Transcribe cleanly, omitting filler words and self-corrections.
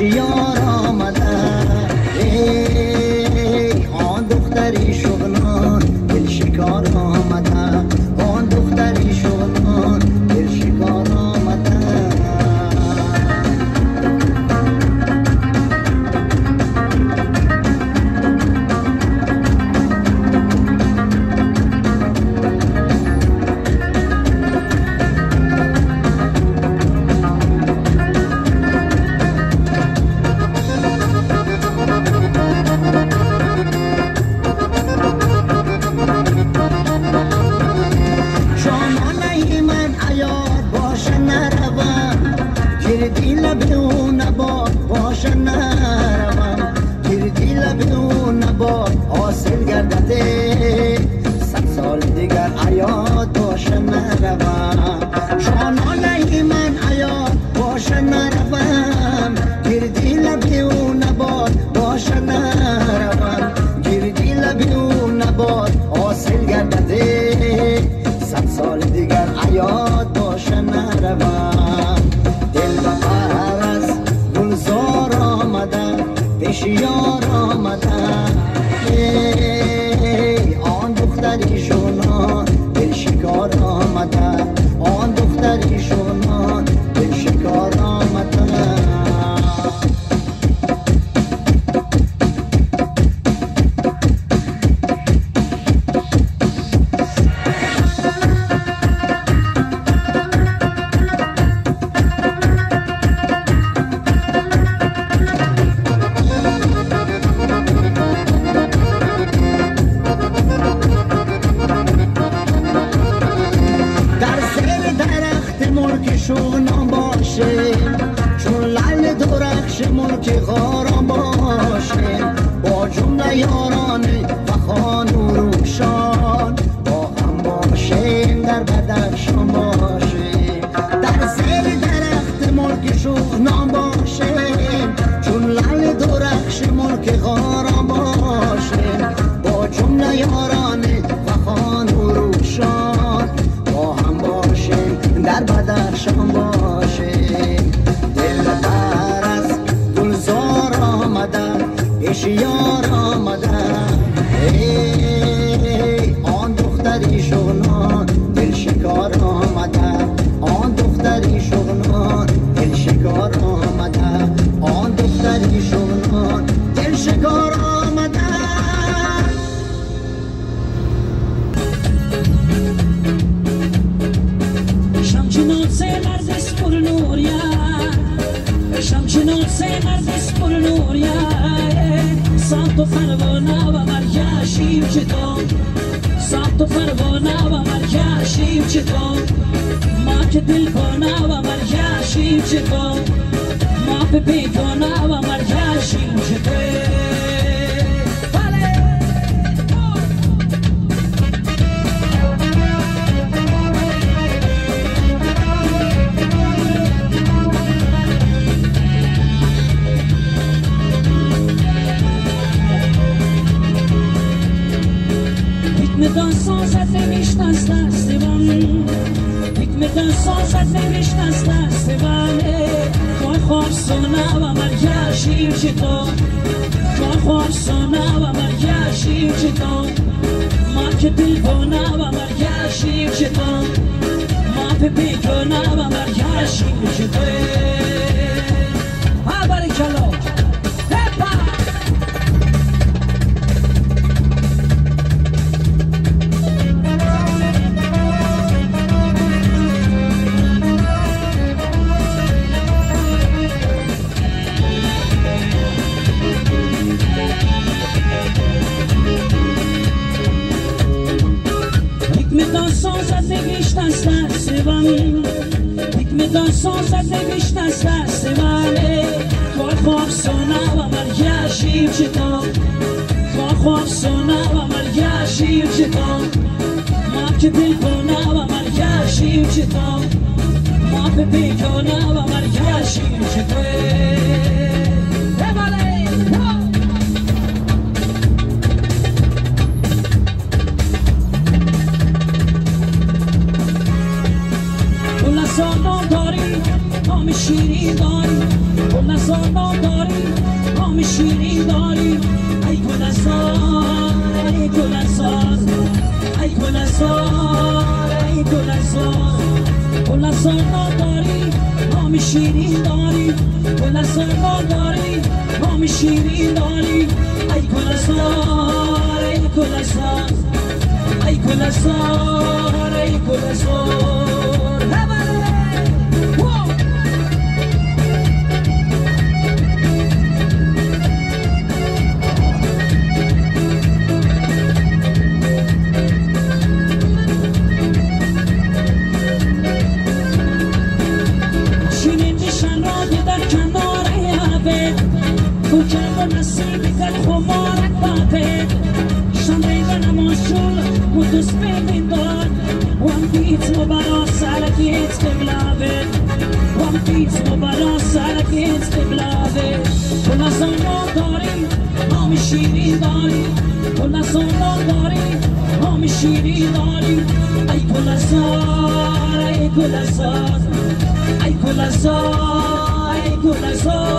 پیش یار آمده آن دختری شغلان دل شکار آمده آن دختری شغلان دل شکار آمده حاصل گردده 100 سال دیگر عیاد باشه نروم شانانه من عیاد باشه نروم گردی لبی و نباد باشه نروم گردی لبی و نباد حاصل گردده 100 سال دیگر عیاد باشه نروم دل بهر از گلزار آمده پیش یار آمده آن دختری شونان دل شکار آمده آن دختری شونان دل شکار آمده شونان باشه چون لعل درخش ملک غاران باشه با جمله یاران فخان و روشان با هم باشه در بدخشان باشه در زیر درخت ملک شونان باشه چون لعل درخش ملک غاران باشه با جمله یاران فخان و روشان با هم باشه در بدخشان باشه دل بر از گلزار آمده پیش یار آمده آن دختری شغلان دل شکار آمده آن دختری شغلان دل شکار آمده آن دختری شغلان دل شکار آمده شمشناس مردس پر نوریا شمشناس مردس پر نوریا ساخت و فرمانه و مرگشیم چطور ساخت و فرمانه و مرگشیم چطور ما که دل کنه و مرگشیم چطور ما به بیگانه و مرگشیم چطور دانسان زد نمیشنست دستم دانسان زد نمیشنست دستم خواه خوابسانه و مرگشیم چطور خواه خوابسانه و مرگشیم چطور ما که دلبانه و مرگشیم چطور ما به بیگانه و مرگشیم چطور ها بارکالله دانسان زد نمیشنست دست منه خواه خوابسانه و مرگشیم چطور خواه خوابسانه و مرگشیم چطور ما که دلبانه و مرگشیم چطور ما به بیگانه و مرگشیم چطور شیرین داری اون نزانان داری نام شیرین داری ای گل زار ای گل زار ای گل زار ای گل زار گل زار داری نام شیرین داری گل زار داری نام شیرین داری ای گل زار ای گل زار ای گل زار ای گل زار تو که نصیبی کل خمارک باته شنده و نماشول و دوست ببیندان وام بیت مبارا سرکیت قبلابه وام بیت مبارا سرکیت قبلابه تو نزانا داری نام شیرین داری تو نزانا داری نام شیرین داری ای گل زار ای گل زار ای گل زار ای گل زار